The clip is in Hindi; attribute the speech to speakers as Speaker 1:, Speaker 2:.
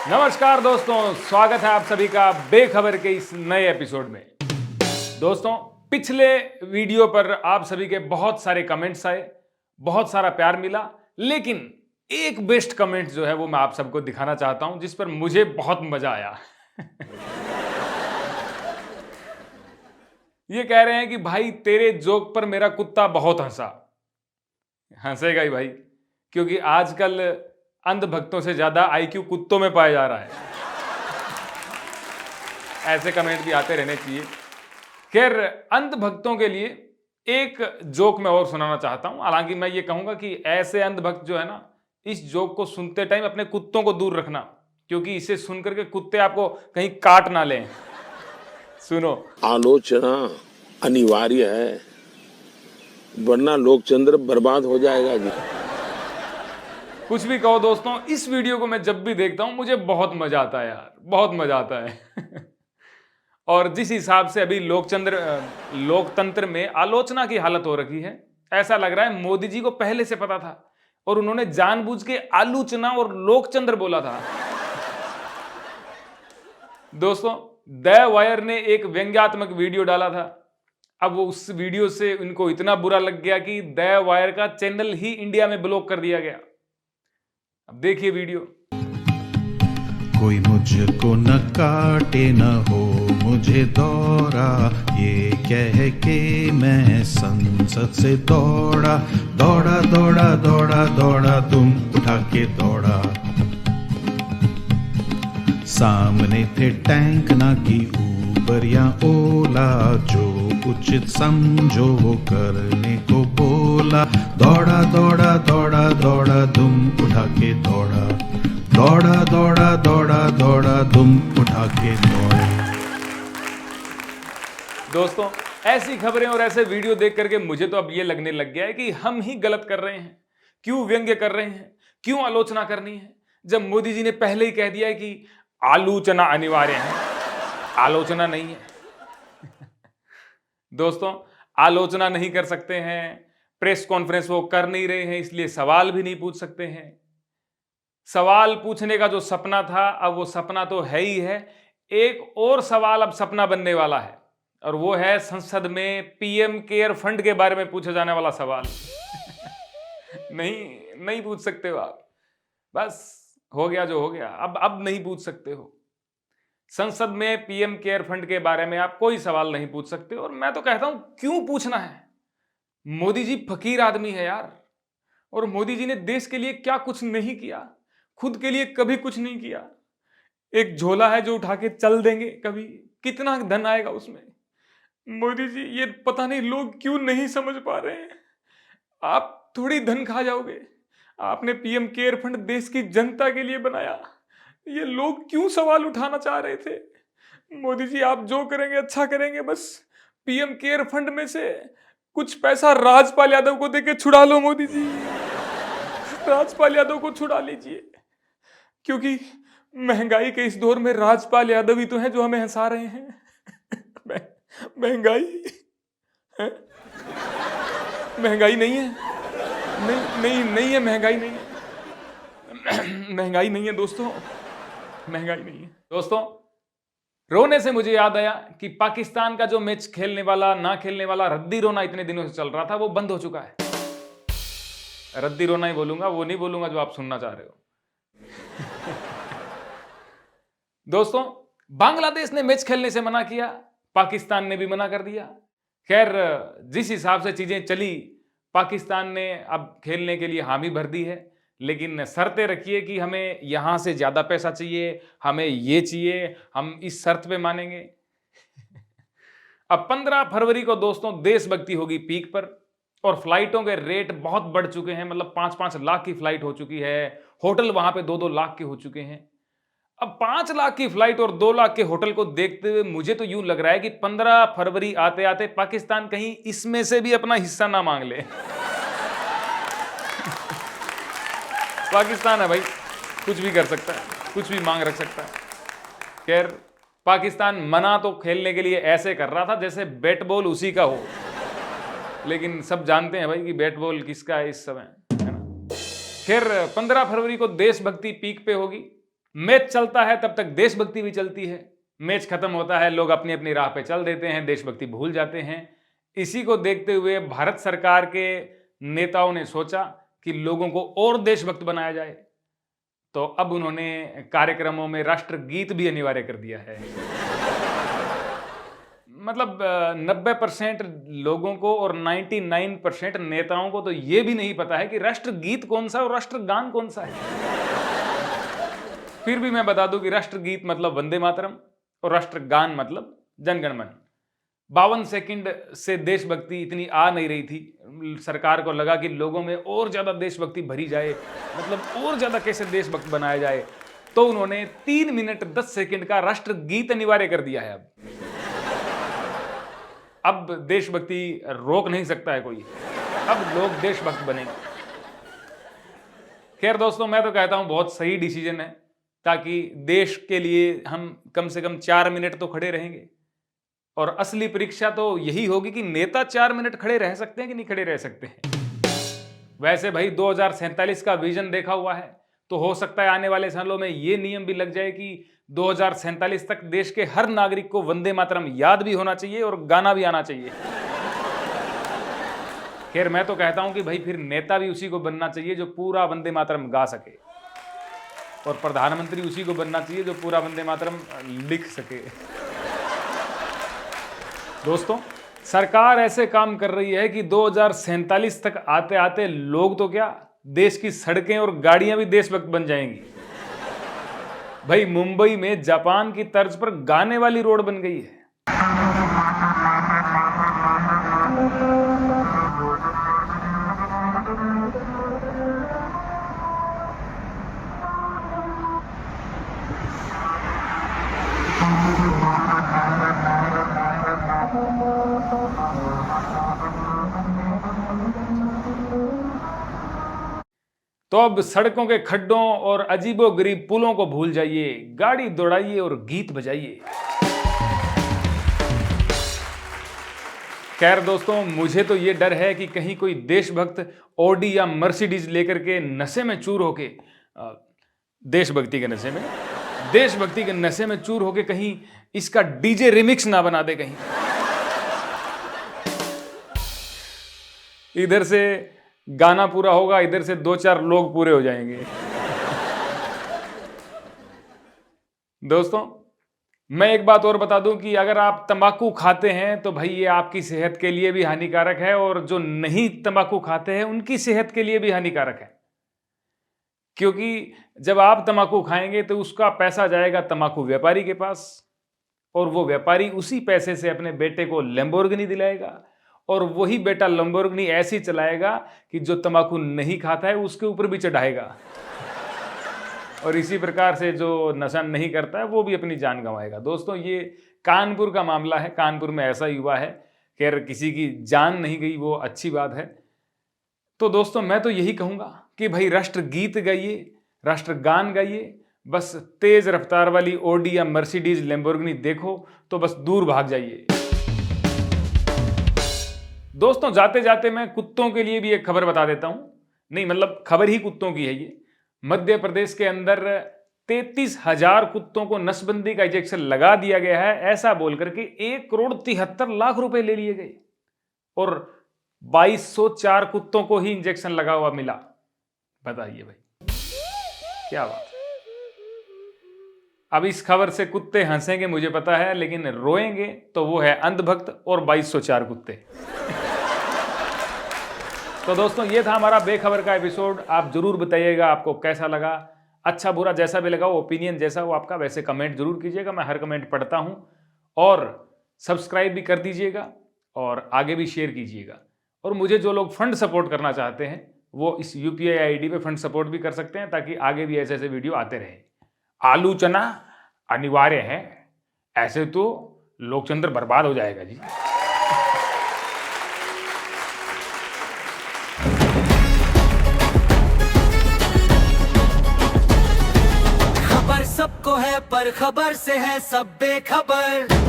Speaker 1: नमस्कार दोस्तों, स्वागत है आप सभी का बेखबर के इस नए एपिसोड में। दोस्तों, पिछले वीडियो पर आप सभी के बहुत सारे कमेंट्स आए, बहुत सारा प्यार मिला, लेकिन एक बेस्ट कमेंट जो है वो मैं आप सबको दिखाना चाहता हूं, जिस पर मुझे बहुत मजा आया। ये कह रहे हैं कि भाई तेरे जोक पर मेरा कुत्ता बहुत हंसा। हंसेगा ही भाई, क्योंकि आजकल अंधभक्तों से ज्यादा आईक्यू कुत्तों में पाया जा रहा है। ऐसे कमेंट भी आते रहने चाहिए। खैर, अंधभक्तों के लिए एक जोक मैं और सुनाना चाहता हूं। हालांकि मैं ये कहूंगा कि ऐसे अंधभक्त जो है ना, इस जोक को सुनते टाइम अपने कुत्तों को दूर रखना, क्योंकि इसे सुनकर के कुत्ते आपको कहीं काट ना लें। सुनो।
Speaker 2: आलोचना अनिवार्य है, वरना लोकचंद्र बर्बाद हो जाएगा जी।
Speaker 1: कुछ भी कहो दोस्तों, इस वीडियो को मैं जब भी देखता हूं मुझे बहुत मजा आता है यार, बहुत मजा आता है। और जिस हिसाब से अभी लोकतंत्र में आलोचना की हालत हो रखी है, ऐसा लग रहा है मोदी जी को पहले से पता था और उन्होंने जानबूझ के आलूचना और लोकचंद्र बोला था। दोस्तों, द वायर ने एक व्यंग्यात्मक वीडियो डाला था। अब वो उस वीडियो से उनको इतना बुरा लग गया कि द वायर का चैनल ही इंडिया में ब्लॉक कर दिया गया। अब देखिए वीडियो।
Speaker 3: कोई मुझको न काटे न हो मुझे दौरा, ये कह के मैं संसद से दौड़ा दौड़ा दौड़ा दौड़ा दौड़ा, तुम उठा के दौड़ा। सामने थे टैंक ना की ऊबर या ओला, जो उचित समझो वो करने को बोला। दौड़ा दौड़ा दौड़ा दौड़ा, तुम उठा के दौड़ा दौड़ा दौड़ा दौड़ा दौड़ा, तुम उठा के दौड़े।
Speaker 1: दोस्तों, ऐसी खबरें और ऐसे वीडियो देख करके मुझे तो अब ये लगने लग गया है कि हम ही गलत कर रहे हैं। क्यों व्यंग्य कर रहे हैं, क्यों आलोचना करनी है, जब मोदी जी ने पहले ही कह दिया है कि आलोचना अनिवार्य है, आलोचना नहीं है। दोस्तों, आलोचना नहीं कर सकते हैं, प्रेस कॉन्फ्रेंस वो कर नहीं रहे हैं, इसलिए सवाल भी नहीं पूछ सकते हैं। सवाल पूछने का जो सपना था, अब वो सपना तो है ही है। एक और सवाल अब सपना बनने वाला है, और वो है संसद में पीएम केयर फंड के बारे में पूछा जाने वाला सवाल। नहीं पूछ सकते हो आप। बस हो गया जो हो गया, अब नहीं पूछ सकते हो। संसद में पीएम केयर फंड के बारे में आप कोई सवाल नहीं पूछ सकते। और मैं तो कहता हूं, क्यों पूछना है? मोदी जी फकीर आदमी है यार, और मोदी जी ने देश के लिए क्या कुछ नहीं किया, खुद के लिए कभी कुछ नहीं किया। एक झोला है जो उठा के चल देंगे, कभी कितना धन आएगा उसमें। मोदी जी, ये पता नहीं लोग क्यों नहीं समझ पा रहे हैं। आप थोड़ी धन खा जाओगे। आपने पीएम केयर फंड देश की जनता के लिए बनाया। ये लोग क्यों सवाल उठाना चाह रहे थे? मोदी जी, आप जो करेंगे अच्छा करेंगे, बस पीएम केयर फंड में से कुछ पैसा राजपाल यादव को देके छुड़ा लो। मोदी जी, राजपाल यादव को छुड़ा लीजिए, क्योंकि महंगाई के इस दौर में राजपाल यादव ही तो हैं जो हमें हंसा रहे हैं। महंगाई है? महंगाई नहीं है, नहीं है, महंगाई नहीं है। महंगाई नहीं है दोस्तों, महंगाई नहीं है। दोस्तों, रोने से मुझे याद आया कि पाकिस्तान का जो मैच खेलने वाला ना खेलने वाला रद्दी रोना इतने दिनों से चल रहा था, वो बंद हो चुका है। रद्दी रोना ही बोलूंगा, वो नहीं बोलूंगा जो आप सुनना चाह रहे हो। दोस्तों, बांग्लादेश ने मैच खेलने से मना किया, पाकिस्तान ने भी मना कर दिया। खैर, जिस हिसाब से चीजें चली, पाकिस्तान ने अब खेलने के लिए हामी भर दी है, लेकिन शर्तें रखिए कि हमें यहां से ज्यादा पैसा चाहिए, हमें ये चाहिए, हम इस शर्त पे मानेंगे। अब 15 फरवरी को दोस्तों देशभक्ति होगी पीक पर, और फ्लाइटों के रेट बहुत बढ़ चुके हैं। मतलब 5-5 लाख की फ्लाइट हो चुकी है, होटल वहां पे 2-2 लाख के हो चुके हैं। अब 5 लाख की फ्लाइट और 2 लाख के होटल को देखते हुए मुझे तो यूं लग रहा है कि 15 फरवरी आते आते पाकिस्तान कहीं इसमें से भी अपना हिस्सा ना मांग ले। पाकिस्तान है भाई, कुछ भी कर सकता है, कुछ भी मांग रख सकता है। खैर, पाकिस्तान मना तो खेलने के लिए ऐसे कर रहा था जैसे बैट बॉल उसी का हो, लेकिन सब जानते हैं भाई कि बैट बॉल किसका है इस समय, है ना। खैर, 15 फरवरी को देशभक्ति पीक पे होगी, मैच चलता है तब तक देशभक्ति भी चलती है, मैच खत्म होता है लोग अपनी अपनी राह पे चल देते हैं, देशभक्ति भूल जाते हैं। इसी को देखते हुए भारत सरकार के नेताओं ने सोचा कि लोगों को और देशभक्त बनाया जाए, तो अब उन्होंने कार्यक्रमों में राष्ट्रगीत भी अनिवार्य कर दिया है। मतलब 90% लोगों को और 99% नेताओं को तो ये भी नहीं पता है कि राष्ट्रगीत कौन सा और राष्ट्रगान कौन सा है। फिर भी मैं बता दूं कि राष्ट्रगीत मतलब वंदे मातरम और राष्ट्रगान मतलब जनगण मन। 52 सेकंड से देशभक्ति इतनी आ नहीं रही थी, सरकार को लगा कि लोगों में और ज्यादा देशभक्ति भरी जाए, मतलब और ज्यादा कैसे देशभक्त बनाया जाए, तो उन्होंने 3 मिनट 10 सेकंड का राष्ट्रगीत अनिवार्य कर दिया है। अब देशभक्ति रोक नहीं सकता है कोई, अब लोग देशभक्त बनेंगे। खैर दोस्तों, मैं तो कहता हूं बहुत सही डिसीजन है, ताकि देश के लिए हम कम से कम 4 मिनट तो खड़े रहेंगे। और असली परीक्षा तो यही होगी कि नेता 4 मिनट खड़े रह सकते हैं कि नहीं खड़े रह सकते हैं। वैसे भाई 2047 का विजन देखा हुआ है, तो हो सकता है आने वाले सालों में ये नियम भी लग जाए कि 2047 तक देश के हर नागरिक को वंदे मातरम याद भी होना चाहिए और गाना भी आना चाहिए। खैर मैं तो कहता हूं कि भाई फिर नेता भी उसी को बनना चाहिए जो पूरा वंदे मातरम गा सके, और प्रधानमंत्री उसी को बनना चाहिए जो पूरा वंदे मातरम लिख सके। दोस्तों, सरकार ऐसे काम कर रही है कि 2047 तक आते आते लोग तो क्या, देश की सड़कें और गाड़ियां भी देशभक्त बन जाएंगी। भाई मुंबई में जापान की तर्ज पर गाने वाली रोड बन गई है। तो अब सड़कों के खड्डों और अजीबोगरीब पुलों को भूल जाइए, गाड़ी दौड़ाइए और गीत बजाइए। खैर दोस्तों, मुझे तो ये डर है कि कहीं कोई देशभक्त ऑडी या मर्सिडीज लेकर के नशे में चूर होके, देशभक्ति के नशे में चूर होके कहीं इसका डीजे रिमिक्स ना बना दे कहीं। इधर से गाना पूरा होगा, इधर से 2-4 लोग पूरे हो जाएंगे। दोस्तों, मैं एक बात और बता दूं कि अगर आप तंबाकू खाते हैं तो भाई ये आपकी सेहत के लिए भी हानिकारक है, और जो नहीं तंबाकू खाते हैं उनकी सेहत के लिए भी हानिकारक है। क्योंकि जब आप तंबाकू खाएंगे तो उसका पैसा जाएगा तंबाकू व्यापारी के पास, और वो व्यापारी उसी पैसे से अपने बेटे को लैम्बोर्गिनी दिलाएगा, और वही बेटा लैम्बोर्गिनी ऐसी चलाएगा कि जो तंबाकू नहीं खाता है उसके ऊपर भी चढ़ाएगा, और इसी प्रकार से जो नशा नहीं करता है वो भी अपनी जान गंवाएगा। दोस्तों, ये कानपुर का मामला है, कानपुर में ऐसा ही हुआ है। खैर किसी की जान नहीं गई, वो अच्छी बात है। तो दोस्तों, मैं तो यही कहूँगा कि भाई राष्ट्रगीत गाइए, राष्ट्रगान गाइए, बस तेज रफ्तार वाली ऑडी या मर्सिडीज लैम्बोर्गिनी देखो तो बस दूर भाग जाइए। दोस्तों, जाते जाते मैं कुत्तों के लिए भी एक खबर बता देता हूं, नहीं मतलब खबर ही कुत्तों की है ये। मध्य प्रदेश के अंदर 33,000 कुत्तों को नसबंदी का इंजेक्शन लगा दिया गया है, ऐसा बोलकर के 1,73,00,000 रुपए ले लिए गए, और 2204 कुत्तों को ही इंजेक्शन लगा हुआ मिला। बताइए भाई क्या बात है। अब इस खबर से कुत्ते हंसेंगे मुझे पता है, लेकिन रोएंगे तो वो है अंधभक्त और 2204 कुत्ते। तो दोस्तों, ये था हमारा बेखबर का एपिसोड। आप जरूर बताइएगा आपको कैसा लगा, अच्छा बुरा जैसा भी लगा, ओपिनियन जैसा हो आपका, वैसे कमेंट जरूर कीजिएगा, मैं हर कमेंट पढ़ता हूं। और सब्सक्राइब भी कर दीजिएगा और आगे भी शेयर कीजिएगा। और मुझे जो लोग फंड सपोर्ट करना चाहते हैं वो इस UPI ID पे फंड सपोर्ट भी कर सकते हैं, ताकि आगे भी ऐसे ऐसे वीडियो आते रहे। आलू चना अनिवार्य है, ऐसे तो लोकतंत्र बर्बाद हो जाएगा जी।
Speaker 4: खबर सबको है पर खबर से है सब बेखबर।